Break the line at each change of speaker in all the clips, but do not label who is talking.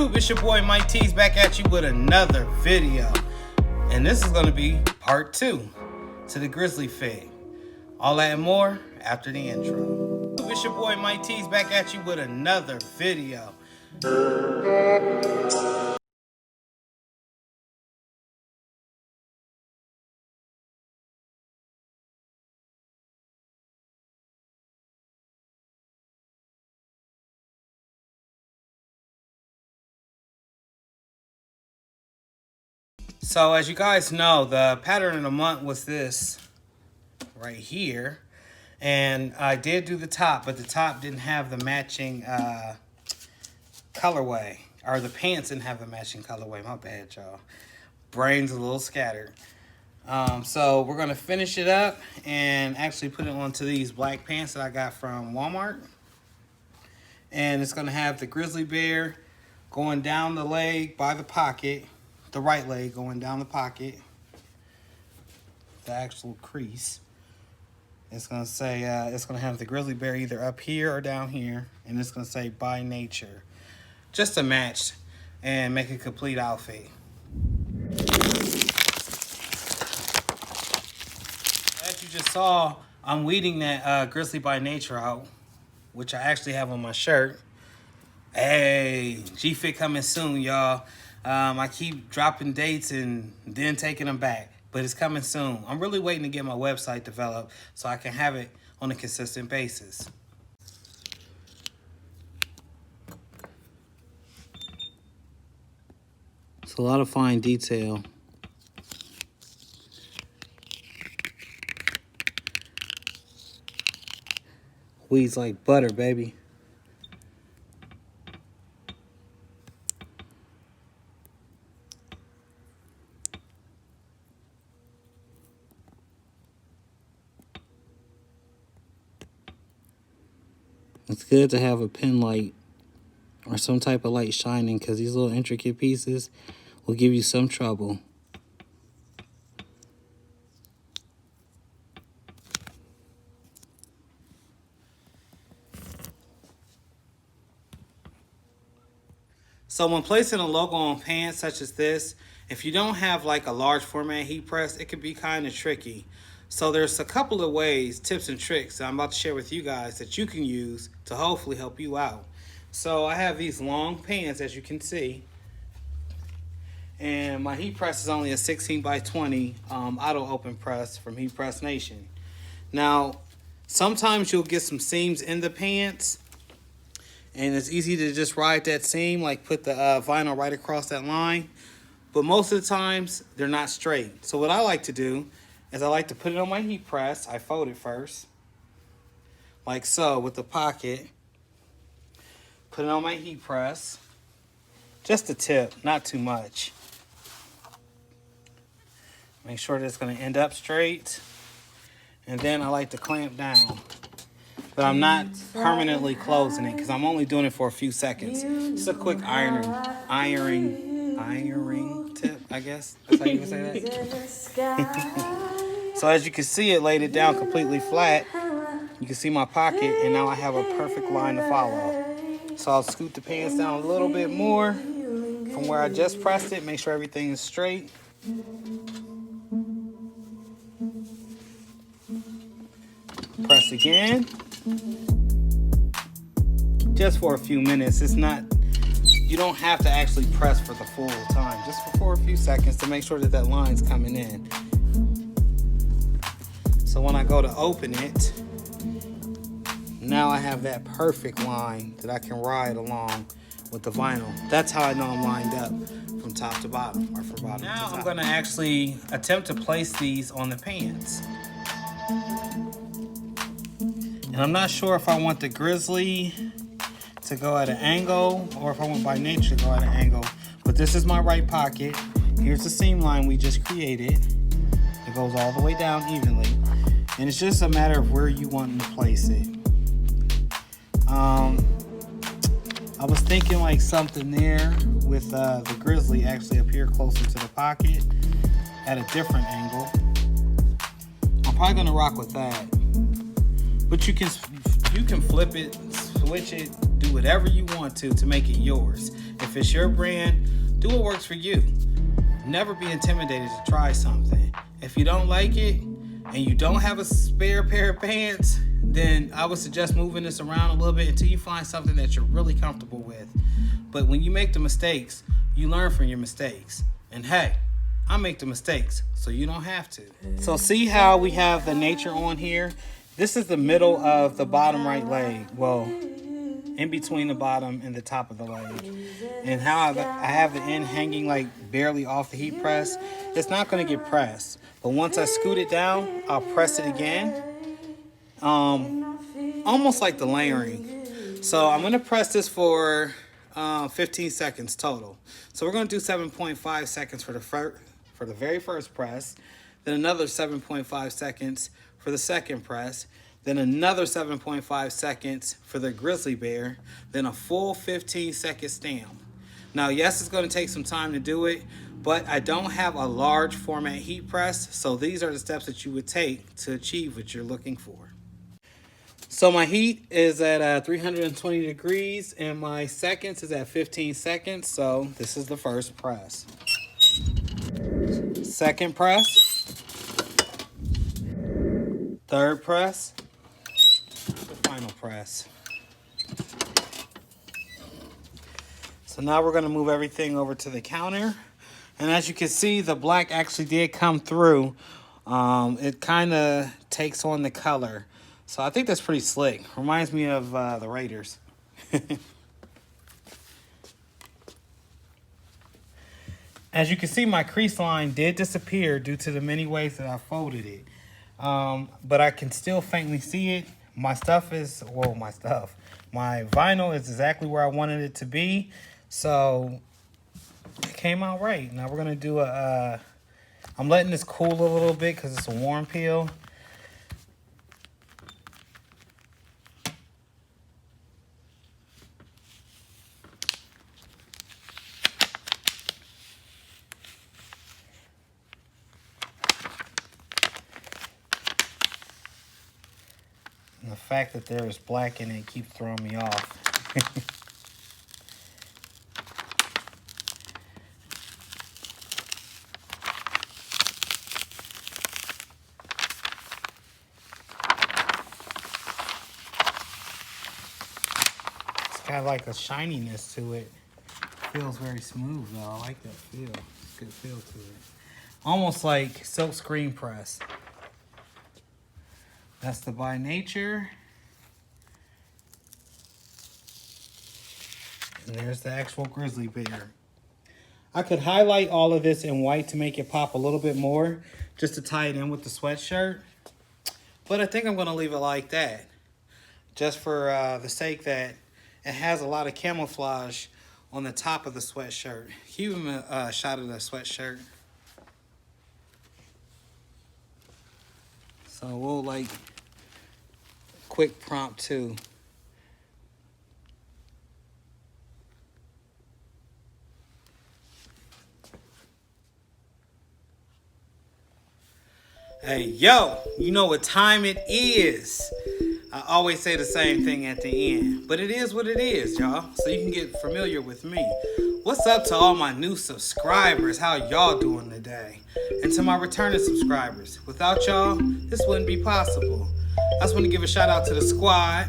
YouTube, it's your boy Mike T's back at you with another video. And this is going to be part 2 to the grizzly fig. All that and more after the intro. It's your boy Mike T's back at you with another video. So as you guys know, the pattern of the month was this right here. And I did do the top, but the top didn't have the matching colorway. Or the pants didn't have the matching colorway. My bad, y'all. Brain's a little scattered. So we're going to finish it up and actually put it onto these black pants that I got from Walmart. And it's going to have the grizzly bear going down the leg by the pocket. The right leg going down the pocket, the actual crease. It's going to say, it's going to have the grizzly bear either up here or down here, and it's going to say by nature. Just to match and make a complete outfit. As you just saw, I'm weeding that grizzly by nature out, which I actually have on my shirt. Hey, G-Fit coming soon, y'all. I keep dropping dates and then taking them back, but it's coming soon. I'm really waiting to get my website developed so I can have it on a consistent basis. It's a lot of fine detail. Weeds like butter, baby. It's good to have a pen light or some type of light shining because these little intricate pieces will give you some trouble. So when placing a logo on pants such as this, if you don't have like a large format heat press, it can be kind of tricky. So there's a couple of ways, tips and tricks that I'm about to share with you guys that you can use to hopefully help you out. So I have these long pants, as you can see. And my heat press is only a 16 by 20 auto open press from Heat Press Nation. Now, sometimes you'll get some seams in the pants. And it's easy to just ride that seam, like put the vinyl right across that line. But most of the times, they're not straight. So what I like to do is I like to put it on my heat press. I fold it first, like so, with the pocket. Put it on my heat press. Just a tip, not too much. Make sure that it's going to end up straight. And then I like to clamp down. But I'm not permanently closing it because I'm only doing it for a few seconds. Just a quick ironing tip, I guess. That's how you can say that. So as you can see, it laid it down completely flat. You can see my pocket, and now I have a perfect line to follow. So I'll scoot the pants down a little bit more from where I just pressed it. Make sure everything is straight. Press again. Just for a few minutes. It's not, you don't have to actually press for the full time. Just for a few seconds to make sure that that line's coming in. So when I go to open it, now I have that perfect line that I can ride along with the vinyl. That's how I know I'm lined up from top to bottom, or from bottom to top. Now I'm gonna actually attempt to place these on the pants. And I'm not sure if I want the grizzly to go at an angle or if I want by nature to go at an angle. But this is my right pocket. Here's the seam line we just created. It goes all the way down evenly. And it's just a matter of where you want to place it. I was thinking like something there with the grizzly actually up here closer to the pocket at a different angle. I'm probably gonna rock with that. But you can flip it, switch it Do whatever you want to make it yours. If it's your brand, do what works for you. Never be intimidated to try something. If you don't like it and you don't have a spare pair of pants, then I would suggest moving this around a little bit until you find something that you're really comfortable with. But when you make the mistakes, you learn from your mistakes. And hey, I make the mistakes, so you don't have to. So see how we have the nature on here? This is the middle of the bottom right leg. Well, in between the bottom and the top of the leg. And how I have the end hanging like barely off the heat press. It's not gonna get pressed. But once I scoot it down, I'll press it again. Almost like the layering. So I'm gonna press this for 15 seconds total. So we're gonna do 7.5 seconds for the very first press, then another 7.5 seconds for the second press, then another 7.5 seconds for the grizzly bear, then a full 15-second stamp. Now, yes, it's gonna take some time to do it, but I don't have a large format heat press, so these are the steps that you would take to achieve what you're looking for. So my heat is at 320 degrees and my seconds is at 15 seconds. So this is the first press. Second press. Third press. The final press. So now we're going to move everything over to the counter. And as you can see, the black actually did come through. It kind of takes on the color. So I think that's pretty slick. Reminds me of the Raiders. As you can see, my crease line did disappear due to the many ways that I folded it. But I can still faintly see it. My vinyl is exactly where I wanted it to be. So it came out right. Now we're gonna do I'm letting this cool a little bit because it's a warm peel. And the fact that there is black in it keeps throwing me off. It's got like a shininess to it. Feels very smooth though. I like that feel. It's a good feel to it. Almost like silk screen press. That's the By Nature. And there's the actual grizzly bear. I could highlight all of this in white to make it pop a little bit more, just to tie it in with the sweatshirt. But I think I'm gonna leave it like that, just for the sake that it has a lot of camouflage on the top of the sweatshirt. Give him a shot of the sweatshirt. So we'll like quick prompt too. Hey, yo, you know what time it is. I always say the same thing at the end, but it is what it is, y'all. So you can get familiar with me. What's up to all my new subscribers? How y'all doing today? And to my returning subscribers, without y'all, this wouldn't be possible. I just want to give a shout out to the squad.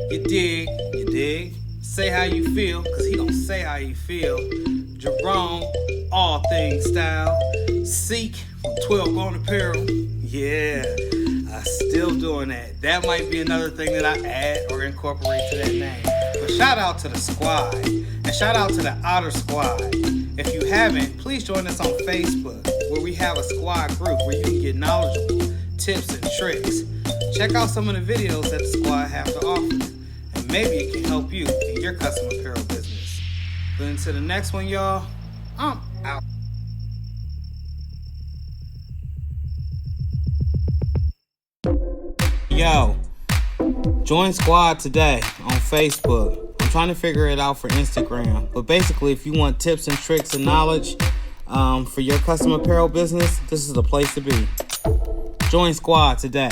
You dig, you dig. Say how you feel, because he don't say how you feel. Jerome, all things style. Seek from 12 on apparel. Yeah, I'm still doing that. That might be another thing that I add or incorporate to that name. But shout out to the squad. And shout out to the Outer Squad. If you haven't, please join us on Facebook, where we have a squad group where you can get knowledgeable tips and tricks. Check out some of the videos that the squad have to offer, and maybe it can help you in your custom apparel business. But until the next one, y'all, I'm out. Yo, join squad today on Facebook. I'm trying to figure it out for Instagram, but basically if you want tips and tricks and knowledge for your custom apparel business, this is the place to be. Join squad today.